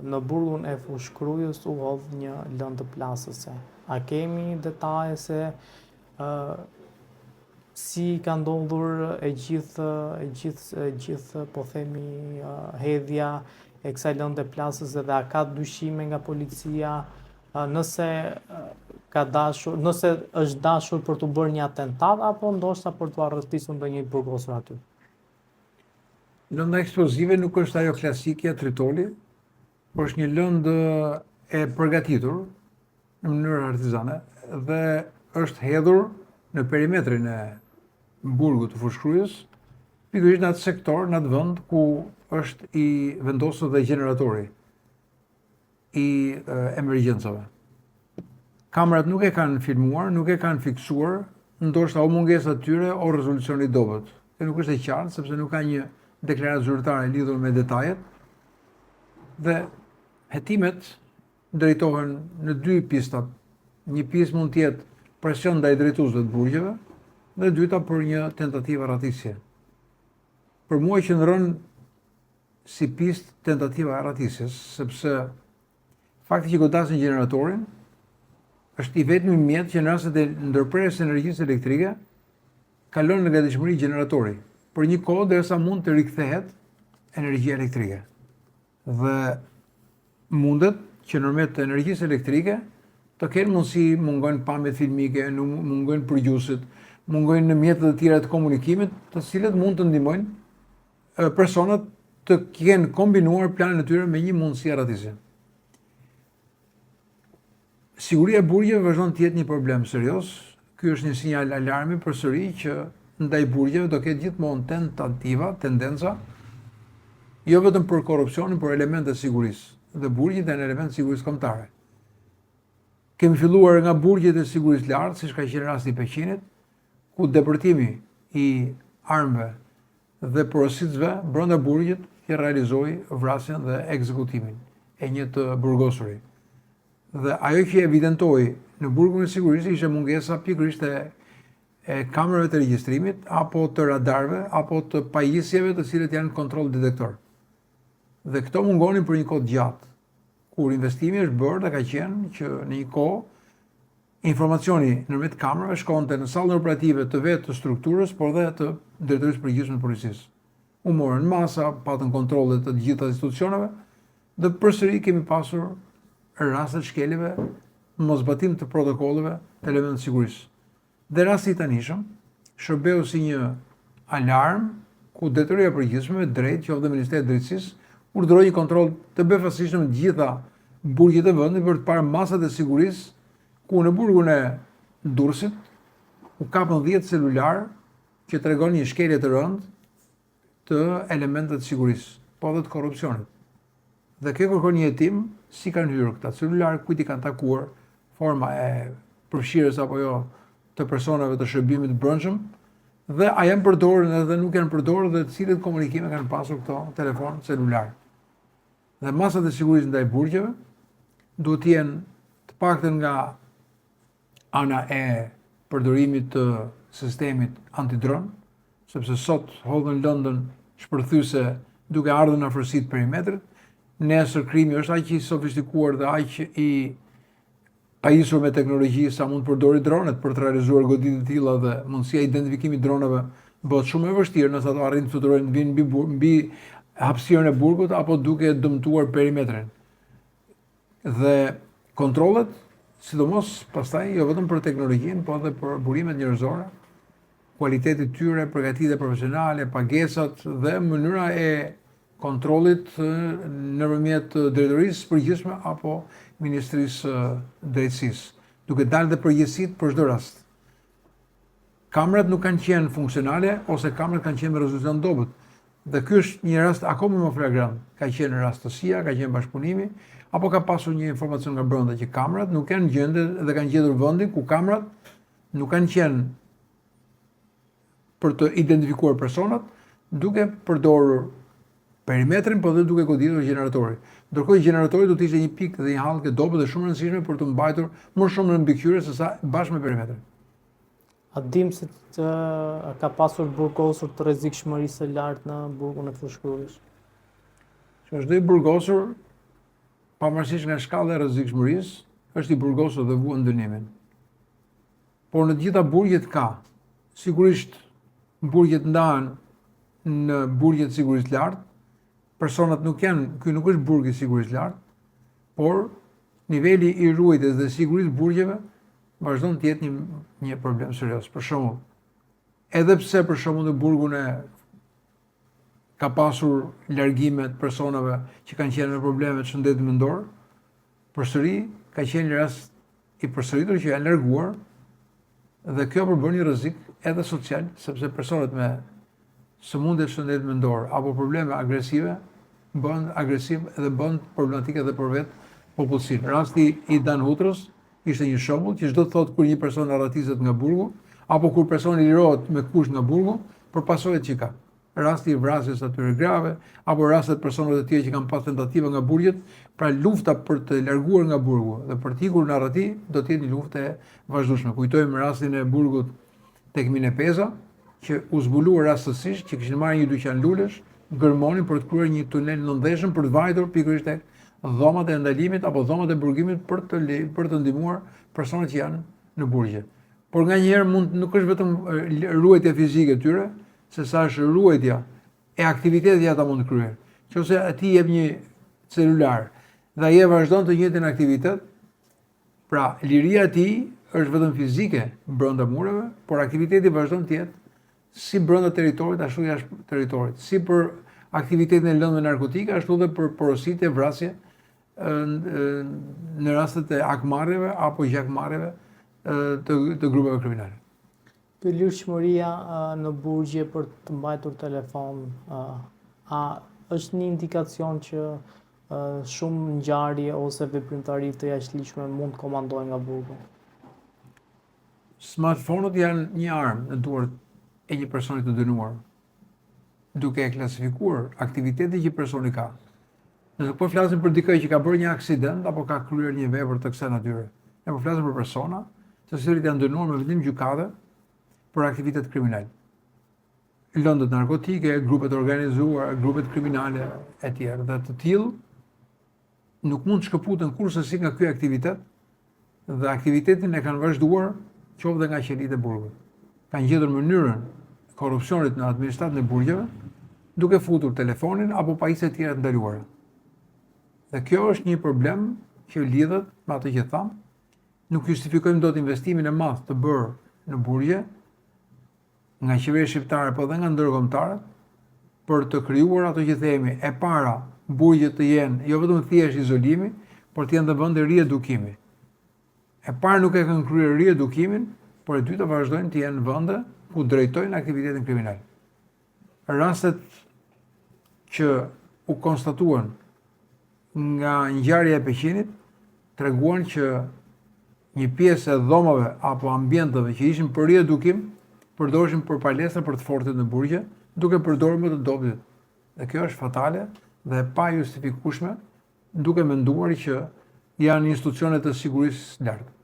në burgun e Fushkrujës u hodh një lëndë plasëse. A kemi detaje se si ka ndodhur e gjithë po themi hedhja e kësaj lëndë plasëse dhe a ka dyshime nga policia nëse është dashur për të bërë një atentat apo ndoshta për të arrestisur ndonjë burgosur aty? Lënda eksplozive nuk është ajo klasikja Tritoli, por është një lëndë e përgatitur në mënyrë artizane dhe është hedhur në perimetrin e burgut të Fushkrujës, pikërisht në atë sektor, në atë vend ku është i vendosur dhe gjeneratori i emergjencave. Kamerat nuk e kanë filmuar, nuk e kanë fiksuar, ndoshta o mungesa e tyre o rezolucioni i dobët. Kjo nuk është e qartë sepse nuk ka një deklaratë zyrtare lidhur me detajet dhe hetimet drejtohen në dy pistat. Një pistë mund të jetë presion ndaj drejtuesve të burgjeve dhe dyta për një tentativë arratisje. Për mua qëndron si pistë tentativa arratisjes, sepse fakti që godasin gjeneratorin është i vetmi mjet që në rastet e ndërprerjes së energjisë elektrike kalon në gatishmëri gjeneratori për një kohë derisa mund të rikthehet energjia elektrike. Dhe mundet që nërmjet të energjisë elektrike të kenë mundësi, mungojnë pamjet filmike, mungojnë përgjuesit, mungojnë në mjetet e tjera të komunikimit, të cilët mund të ndihmojnë personat të kenë kombinuar planin e tyre me një mundësi arratisje. Siguria e burgjeve vazhdon të jetë një problem serioz. Ky është një sinjal alarmi përsëri që ndaj burgjeve do ketë gjithmonë tentativa, tendenca, jo vetëm për korrupsionin, por elemente të sigurisë. Dhe burgjet janë element sigurisë kombëtare. Kemi filluar nga burgjet e sigurisë lartë, siç ka qenë rasti i Peqinit, ku depërtimi i armëve dhe porositësve brenda burgjit i realizoi vrasjen dhe ekzekutimin e një të burgosurit. Dhe ajo që evidentoi në burgun e sigurisë ishte mungesa pikërisht e kamerave të regjistrimit apo të radarëve apo të pajisjeve të cilët janë kontroll detektor. Dhe këto mungonin për një kohë gjatë, kur investimi është bërë dhe ka qenë që në një kohë informacioni nërmjet kamerave shkonte në sallën operative të vetë të strukturës, por dhe të drejtorisë përgjithshme të policisë. U morën masa, patën kontrolle të gjitha institucioneve dhe përsëri kemi pasur rastet shkeljeve, mosbatim të protokolleve të elementëve të sigurisë. Dhe rasti i tanishëm shërbeu si një alarm ku Drejtoria e Përgjithshme drejt qoftë Ministeri i Drejtësisë urdhëroi një kontroll të befasueshëm të gjitha burgjet e vendit për të parë masat e sigurisë ku në burgun e Durrësit u kapën 10 celular që tregon një shkelje të rëndë të elementeve të sigurisë, po edhe të korrupsionit. Dhe kjo kërkon një hetim si kanë hyrë këta celular, kujt i kanë takuar, forma e përfshirjes apo jo të personave të shërbimit të brendshëm, dhe a janë përdorur edhe nuk janë përdorur dhe të cilët komunikime kanë pasur këto telefon celular. Dhe masat e sigurisë ndaj burgjeve duhet të jenë të paktën nga ana e përdorimit të sistemit antidron, sepse sot hodhën lëndën shpërthyese duke ardhur në afërsi të perimetrit. Nesër krimi është aq i sofistikuar dhe aq i pajisur me teknologji sa mund të përdori dronet për të realizuar goditje të tilla dhe mundësia e identifikimit droneve bëhet shumë e vështirë nëse ato arrin të fluturojnë mbi hapësirën e burgut apo duke dëmtuar perimetrin. Dhe kontrollet, sidomos pastaj jo vetëm për teknologjinë, por edhe për burimet njerëzore, kualiteti i tyre, përgatitja profesionale, pagesat dhe mënyra e kontrollit nëpërmjet drejtorisë së përgjithshme apo Ministrisë Drejtësisë, duke dalë dhe përgjegjësitë për çdo rast. Kamerat nuk kanë qenë funksionale ose kamerat kanë qenë me rezolucion dobët. Dhe ky është një rast akoma më flagrant. Ka qenë rastësia, ka qenë bashkëpunimi, apo ka pasur një informacion nga brenda që kamerat nuk janë gjendë dhe kanë gjetur vendin ku kamerat nuk kanë qenë për të identifikuar personat, duke përdorur perimetrin, po dhe duke goditur gjeneratori. Ndërkohë gjeneratori do të ishte një pikë dhe një hallkë dobët dhe shumë e rëndësishme për të mbajtur më shumë në mbikëqyrje se sa bashkë me perimetrin. A dim se ka pasur burgosur të rrezikshmërisë së lartë në burgun e Fushkrujës? Çdo i burgosur pavarësisht nga shkalla e rrezikshmërisë, është i burgosur dhe vuan dënimin. Por në të gjitha burgjet ka, sigurisht burgjet ndahen në burgjet sigurisë lartë, personat nuk janë, ky nuk është burg i sigurisë lartë, por niveli i ruajtjes dhe sigurisë burgjeve vazhdon të jetë një problem serioz. Për shembull, edhe pse për shembull në burgun e ka pasur largime të personave që kanë qenë me probleme të shëndetit mendor, përsëri ka qenë rast i përsëritur që janë larguar dhe kjo përbën një rrezik edhe social, sepse personat me sëmundje të shëndetit mendor apo probleme agresive bën agresiv dhe bën problematike edhe për vetë popullsinë. Rasti i Dan Hutrës ishte një shembull që çdo thotë kur një person arratiset nga burgu apo kur personi lirohet me kusht nga burgu për pasojat që ka. Rasti i vrasjes atyre grave, apo rastet personave të tjerë që kanë pasur tentativa nga burgjet, pra lufta për të larguar nga burgu dhe për të ikur në arrati do të jetë një luftë e vazhdueshme. Kujtojmë rastin e burgut tek Minepeza, që u zbuluar rastësisht që kishin marrë një dyqan lulesh, gërmonin për të kryer një tunel nëndeshëm për të vajtur pikërisht tek dhomat e ndalimit apo dhomat e burgimit për të ndihmuar personat që janë në burgje. Por nganjëherë nuk është vetëm ruajtja fizike e tyre, se sa është ruajtja e aktivitetit që ata mund të kryejnë. Nëse ti jep një celular dhe ai vazhdon të njëjtin aktivitet, pra liria e tij është vetëm fizike brenda mureve, por aktiviteti vazhdon të jetë si brenda territorit ashtu jashtë territorit, si për aktivitetin e lëndëve narkotike ashtu edhe për porositë e vrasje në rastet e akmarrjeve apo gjakmarrjeve të grupeve kriminale. Pëllyrshmëria në burgje për të mbajtur telefon, a është një indikacion që shumë ngjarje ose veprimtari të jashtëligjshme mund të komandojnë nga burgu? Smartphone-ut janë një armë në duart e një personi të dënuar, duke e klasifikuar aktivitetin që personi ka. Nëse po flasim për dikë që ka bërë një aksident apo ka kryer një vepër të kësaj natyre, ne po flasim për persona të cilët janë dënuar me vendim gjykate për aktivitet kriminal. Lëndët narkotike, grupet organizuar, grupet kriminale e tjerë. Dhe të tillë nuk mund të shkëputen kurrësi nga ky aktivitet dhe aktivitetin e kanë vazhduar qoftë dhe nga qelitë e burgut. Kanë gjetur mënyrën e korrupsionit në administratën e burgjeve duke futur telefonin apo pajisje të tjera të ndaluara. Dhe kjo është një problem që lidhet me atë që tham. Nuk justifikojmë dot investimin e madh të bërë në burgje nga qeveria shqiptare po dhe nga ndërkombëtarët për të krijuar ato që themi e para burgjet të jenë jo vetëm thjesht izolimi, por të jenë dhe vende riedukimi. E para nuk e kanë kryer riedukimin, por e dyta vazhdojnë të jenë vende ku drejtojnë aktivitetin kriminal. Rastet që u konstatuan nga ngjarja e Peqinit treguan që një pjesë e dhomave apo ambienteve që ishin për riedukim përdorshin për palestra për të fortit në burgje, duke përdorur më të dobët. Dhe kjo është fatale dhe pa justifikueshme, duke menduar që janë institucione të sigurisë lartë.